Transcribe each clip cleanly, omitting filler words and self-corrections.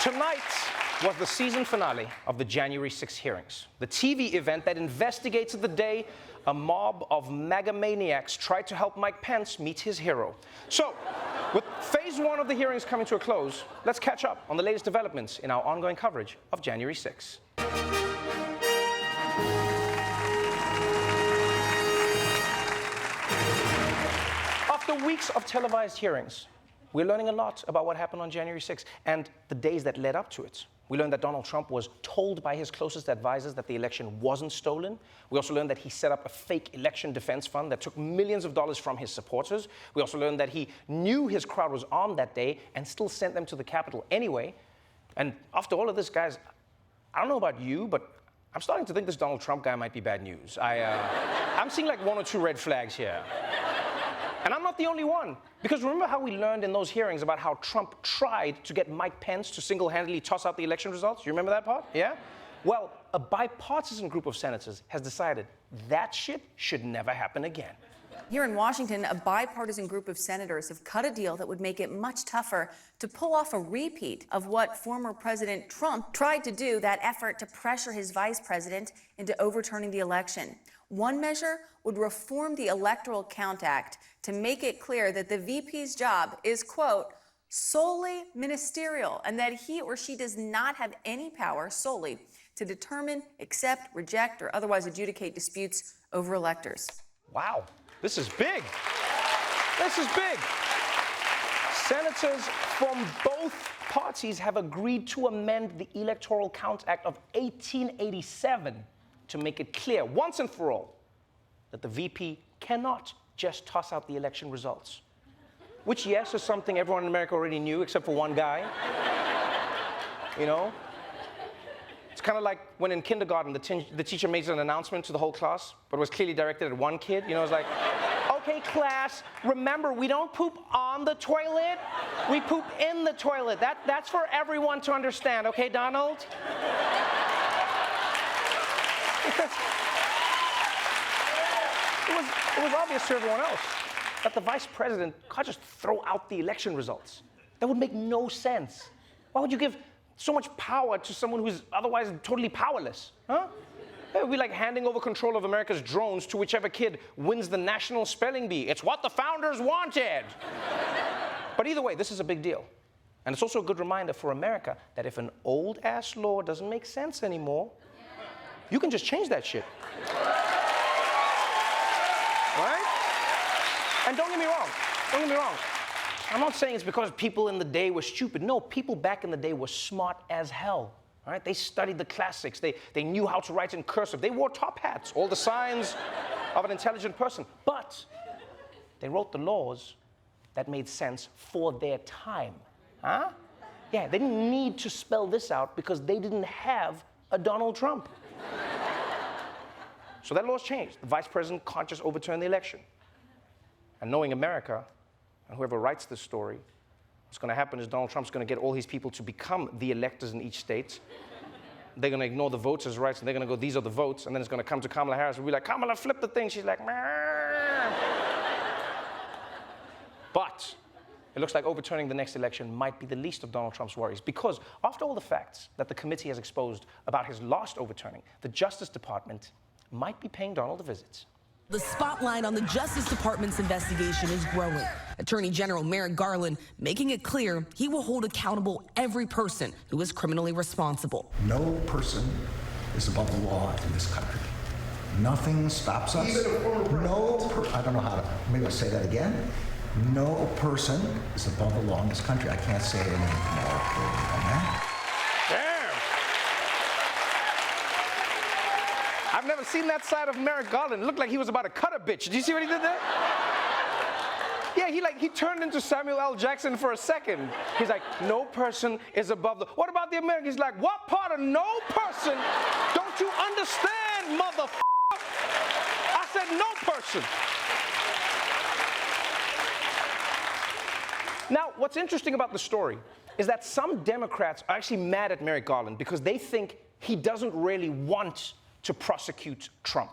Tonight was the season finale of the January 6 hearings, the TV event that investigates the day a mob of MAGA maniacs tried to help Mike Pence meet his hero. So, with phase one of the hearings coming to a close, let's catch up on the latest developments in our ongoing coverage of January 6. After weeks of televised hearings, we're learning a lot about what happened on January 6th and the days that led up to it. We learned that Donald Trump was told by his closest advisors that the election wasn't stolen. We also learned that he set up a fake election defense fund that took millions of dollars from his supporters. We also learned that he knew his crowd was armed that day and still sent them to the Capitol anyway. And after all of this, guys, I don't know about you, but I'm starting to think this Donald Trump guy might be bad news. I'm seeing like one or two red flags here. And I'm not the only one. Because remember how we learned in those hearings about how Trump tried to get Mike Pence to single-handedly toss out the election results? You remember that part? Yeah? Well, a bipartisan group of senators has decided that shit should never happen again. Here in Washington, a bipartisan group of senators have cut a deal that would make it much tougher to pull off a repeat of what former President Trump tried to do, that effort to pressure his vice president into overturning the election. One measure would reform the Electoral Count Act to make it clear that the VP's job is, quote, solely ministerial, and that he or she does not have any power solely to determine, accept, reject, or otherwise adjudicate disputes over electors. Wow, this is big. This is big. Senators from both parties have agreed to amend the Electoral Count Act of 1887 to make it clear once and for all that the VP cannot just toss out the election results. Which, yes, is something everyone in America already knew except for one guy. You know? It's kind of like when in kindergarten the teacher makes an announcement to the whole class, but it was clearly directed at one kid. You know, it's like, okay, class, remember, we don't poop on the toilet, we poop in the toilet. That's for everyone to understand, okay, Donald? It was obvious to everyone else that the vice president can't just throw out the election results. That would make no sense. Why would you give so much power to someone who's otherwise totally powerless? Huh? It would be like handing over control of America's drones to whichever kid wins the national spelling bee. It's what the founders wanted. But either way, this is a big deal. And it's also a good reminder for America that if an old-ass law doesn't make sense anymore, you can just change that shit. Right? And don't get me wrong. I'm not saying it's because people in the day were stupid. No, people back in the day were smart as hell. All right? They studied the classics. They knew how to write in cursive. They wore top hats, all the signs of an intelligent person. But they wrote the laws that made sense for their time. Huh? Yeah, they didn't need to spell this out because they didn't have a Donald Trump. So that law's changed. The vice president can't just overturn the election. And knowing America, and whoever writes this story, what's going to happen is Donald Trump's going to get all his people to become the electors in each state. They're going to ignore the voters' rights, and they're going to go, these are the votes, and then it's going to come to Kamala Harris and be like, Kamala, flip the thing. She's like, meh. But it looks like overturning the next election might be the least of Donald Trump's worries, because after all the facts that the committee has exposed about his last overturning, the Justice Department might be paying Donald a visit. The spotlight on the Justice Department's investigation is growing. Attorney General Merrick Garland making it clear he will hold accountable every person who is criminally responsible. No person is above the law in this country. Nothing stops us. Even a former president. I don't know how to, maybe I'll say that again. No person is above the law in this country. I can't say it any more clearly than that. I've never seen that side of Merrick Garland. It looked like he was about to cut a bitch. Did you see what he did there? Yeah, he turned into Samuel L. Jackson for a second. He's like, no person is above the... What about the Americans? He's like, what part of no person don't you understand, motherfucker? I said no person. Now, what's interesting about the story is that some Democrats are actually mad at Merrick Garland because they think he doesn't really want to prosecute Trump.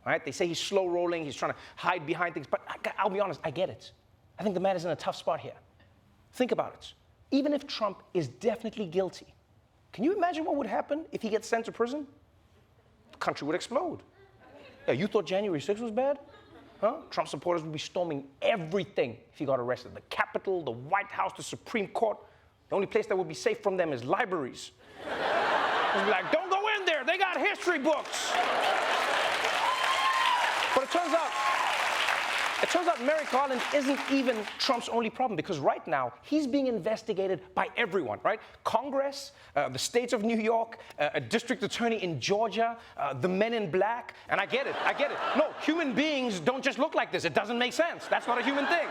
All right? They say he's slow rolling, he's trying to hide behind things, but I'll be honest, I get it. I think the man is in a tough spot here. Think about it. even if Trump is definitely guilty, can you imagine what would happen if he gets sent to prison? The country would explode. Yeah, you thought January 6th was bad? Huh? Trump supporters would be storming everything if he got arrested. The Capitol, the White House, the Supreme Court. The only place that would be safe from them is libraries. They'd be like, don't go in there, they got history books. But it turns out Merrick Garland isn't even Trump's only problem, because right now he's being investigated by everyone, right? Congress, the states of New York, a district attorney in Georgia, the men in black, and I get it. No, human beings don't just look like this. It doesn't make sense. That's not a human thing.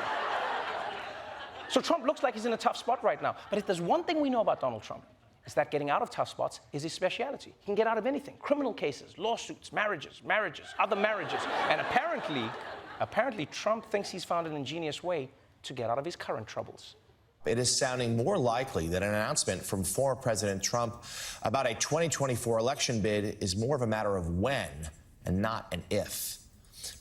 So Trump looks like he's in a tough spot right now. But if there's one thing we know about Donald Trump, it's that getting out of tough spots is his speciality. He can get out of anything. Criminal cases, lawsuits, marriages, other marriages. And apparently Trump thinks he's found an ingenious way to get out of his current troubles. It is sounding more likely that an announcement from former President Trump about a 2024 election bid is more of a matter of when and not an if.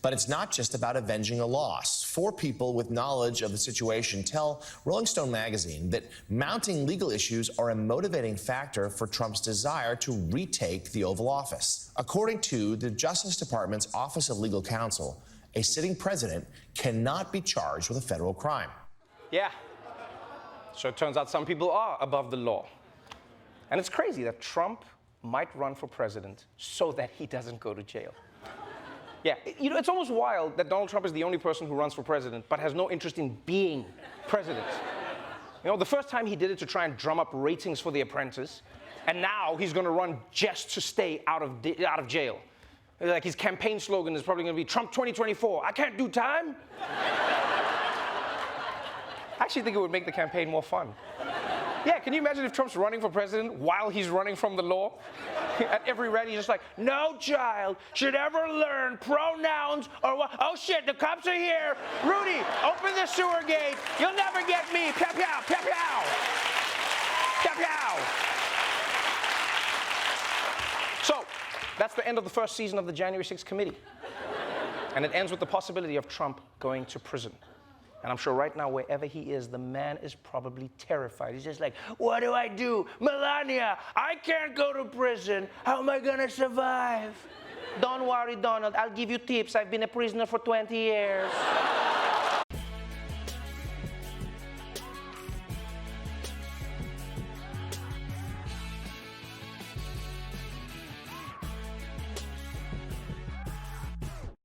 But it's not just about avenging a loss. 4 people with knowledge of the situation tell Rolling Stone magazine that mounting legal issues are a motivating factor for Trump's desire to retake the Oval Office. According to the Justice Department's Office of Legal Counsel, a sitting president cannot be charged with a federal crime. Yeah. So it turns out some people are above the law. And it's crazy that Trump might run for president so that he doesn't go to jail. Yeah, you know, it's almost wild that Donald Trump is the only person who runs for president but has no interest in being president. You know, the first time he did it to try and drum up ratings for The Apprentice, and now he's going to run just to stay out of jail. Like, his campaign slogan is probably going to be Trump 2024, I can't do time. I actually think it would make the campaign more fun. Yeah, can you imagine if Trump's running for president while he's running from the law? At every rally, he's just like, no child should ever learn pronouns or what. Oh shit, the cops are here. Rudy, open the sewer gate. You'll never get me. Pow, pow, pow, pow. Pow, pow. So, that's the end of the first season of the January 6th committee. And it ends with the possibility of Trump going to prison. And I'm sure right now, wherever he is, the man is probably terrified. He's just like, what do I do? Melania, I can't go to prison. How am I gonna survive? Don't worry, Donald, I'll give you tips. I've been a prisoner for 20 years.